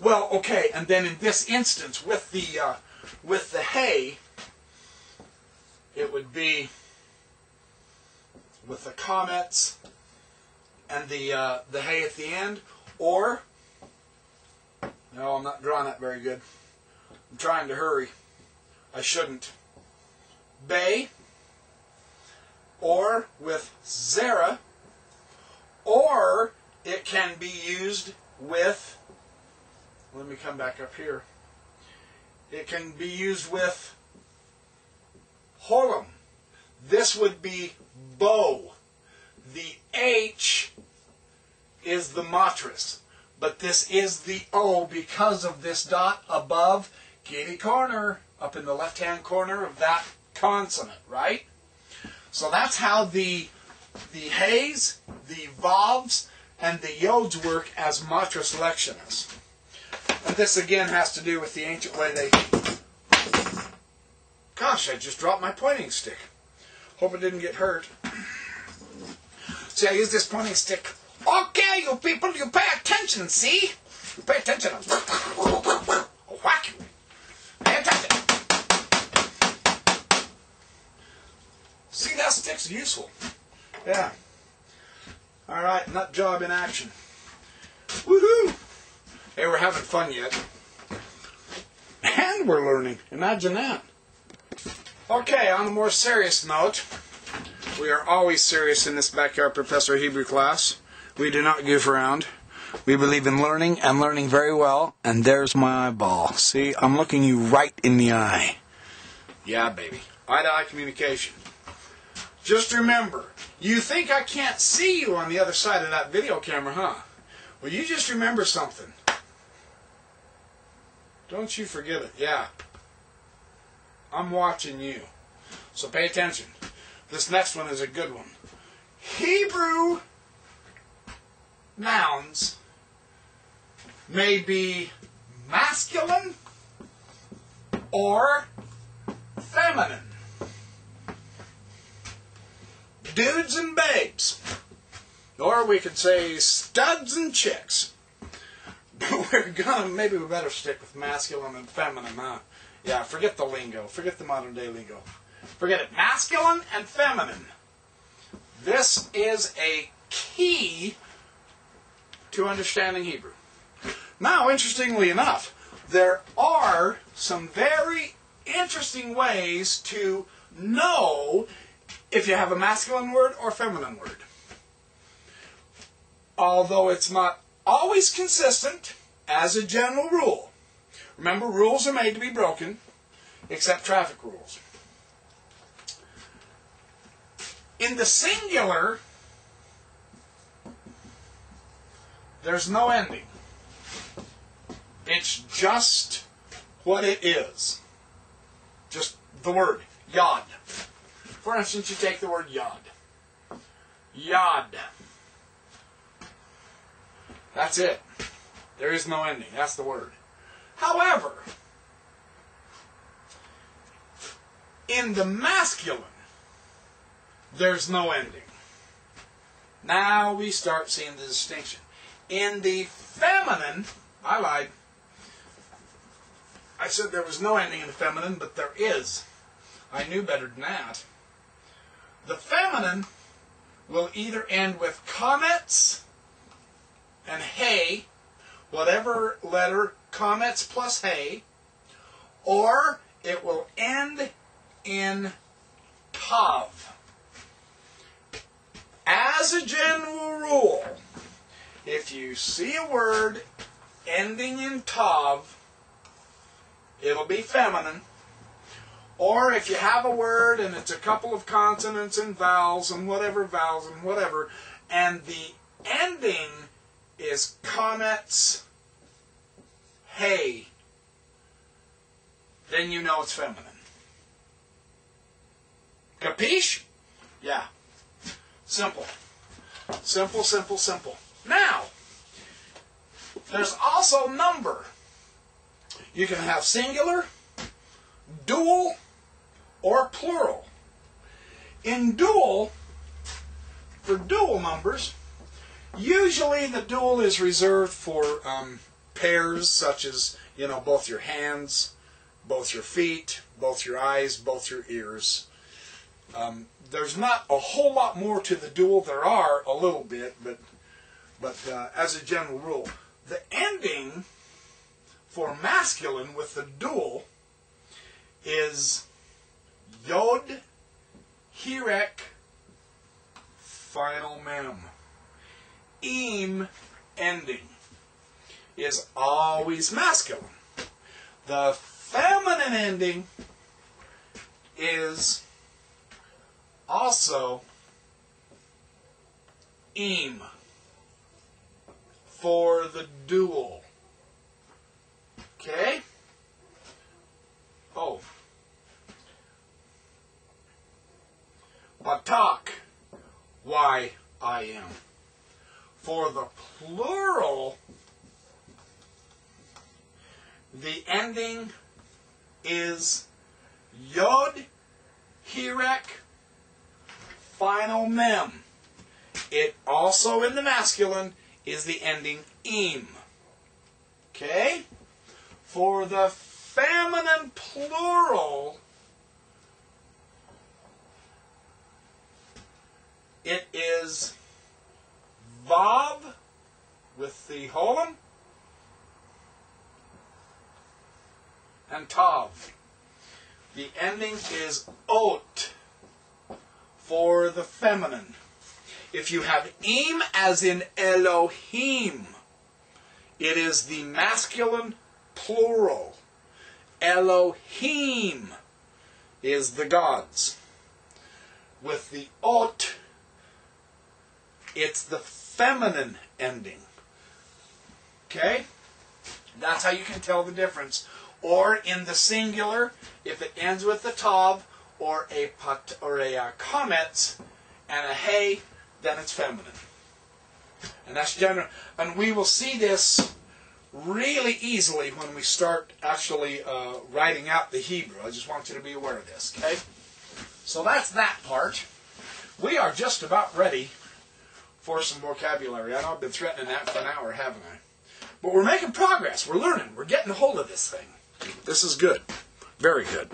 Well, okay, and then in this instance, with the hay, it would be with the comets and the hay at the end, or, no, I'm not drawing that very good. I'm trying to hurry. I shouldn't. Bay, or with zera, or it can be used with, let me come back up here. It can be used with holum. This would be bow. The H is the matris, but this is the O because of this dot above kitty corner, up in the left-hand corner of that consonant, right? So that's how the hays, the vavs, and the yods work as matris lectionis. And this again has to do with the ancient way they... Gosh, I just dropped my pointing stick. Hope it didn't get hurt. See, I use this pointing stick. Okay, you people, you pay attention, see? You pay attention. I'll whack you. Pay attention. See, that stick's useful. Yeah. All right, nut job in action. Woohoo! Hey, we're having fun yet. And we're learning. Imagine that. Okay, on a more serious note, we are always serious in this Backyard Professor Hebrew class. We do not goof around. We believe in learning, and learning very well. And there's my eyeball. See, I'm looking you right in the eye. Yeah, baby. Eye-to-eye communication. Just remember, you think I can't see you on the other side of that video camera, huh? Well, you just remember something. Don't you forget it. Yeah. I'm watching you. So pay attention. This next one is a good one. Hebrew nouns may be masculine or feminine. Dudes and babes. Or we could say studs and chicks. Maybe we better stick with masculine and feminine, huh? Yeah, forget the lingo. Forget the modern day lingo. Forget it. Masculine and feminine. This is a key to understanding Hebrew. Now, interestingly enough, there are some very interesting ways to know if you have a masculine word or feminine word. Although it's not always consistent, as a general rule. Remember, rules are made to be broken, except traffic rules. In the singular, there's no ending. It's just what it is. Just the word, yod. For instance, you take the word yod. Yod. That's it. There is no ending. That's the word. However, in the masculine, there's no ending. Now we start seeing the distinction. In the feminine, I lied. I said there was no ending in the feminine, but there is. I knew better than that. The feminine will either end with comets and hey, whatever letter, comets plus hey, or it will end in tav. As a general rule, if you see a word ending in tav, it'll be feminine. Or if you have a word and it's a couple of consonants and vowels and whatever, and the ending is comets, hey, then you know it's feminine. Capiche? Yeah. Simple. Simple, simple, simple. Now, there's also number. You can have singular, dual, or plural. In dual, for dual numbers, usually the dual is reserved for pairs, such as, you know, both your hands, both your feet, both your eyes, both your ears. There's not a whole lot more to the dual. There are a little bit, but as a general rule, the ending for masculine with the dual is yod, hirek, final mem. Im ending is always masculine. The feminine ending is also im for the dual. Okay? Oh. Atak, Y-I-M. For the plural, the ending is yod, hirek, final mem. It also in the masculine is the ending im. Okay? For the feminine plural, it is vav with the holum and tav. The ending is ot for the feminine. If you have im as in Elohim, it is the masculine plural. Elohim is the gods. With the ot, it's the feminine ending. Okay? That's how you can tell the difference. Or in the singular, if it ends with the tav or a kametz and a hey, then it's feminine. And that's general. And we will see this really easily when we start actually writing out the Hebrew. I just want you to be aware of this, okay? So that's that part. We are just about ready for some vocabulary. I know I've been threatening that for an hour, haven't I? But we're making progress. We're learning. We're getting a hold of this thing. This is good. Very good.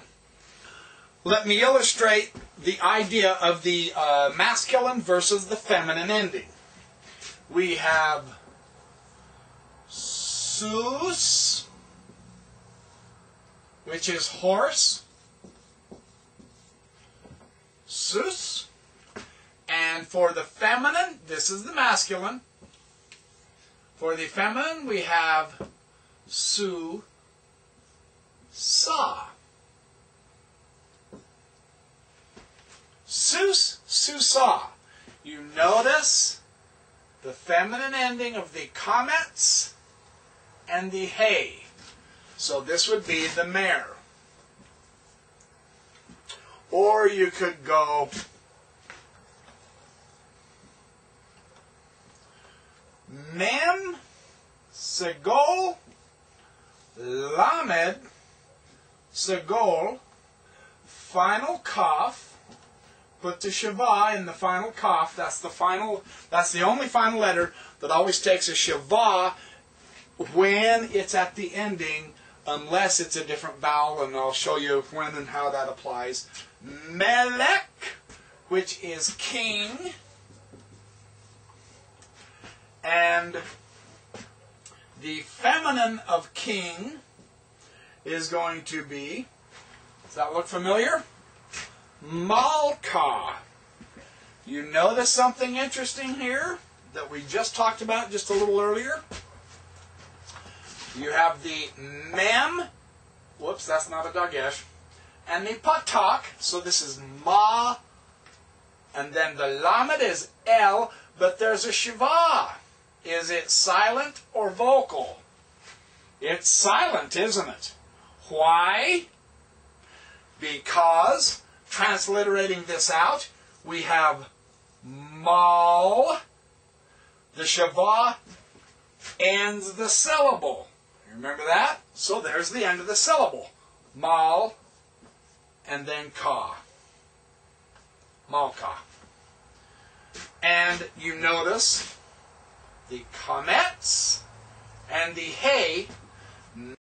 Let me illustrate the idea of the masculine versus the feminine ending. We have sus, which is horse. Sus. And for the feminine, this is the masculine. For the feminine, we have su, sa. Sus, susa. You notice the feminine ending of the kametz and the hey. So this would be the mare. Or you could go mem, segol, lamed, segol, final kaf. Put the shavah in the final kaf. That's the only final letter that always takes a shavah when it's at the ending, unless it's a different vowel, and I'll show you when and how that applies. Melech, which is king, and the feminine of king is going to be, does that look familiar? Malka. You notice something interesting here that we just talked about just a little earlier? You have the mem, whoops, that's not a dagesh, and the patak, so this is ma, and then the lamed is el, but there's a shiva. Is it silent or vocal? It's silent, isn't it? Why? Because, transliterating this out, we have mal, the shavah ends the syllable. Remember that? So there's the end of the syllable. Mal, and then ka. Malka. And you notice the kametz And the hay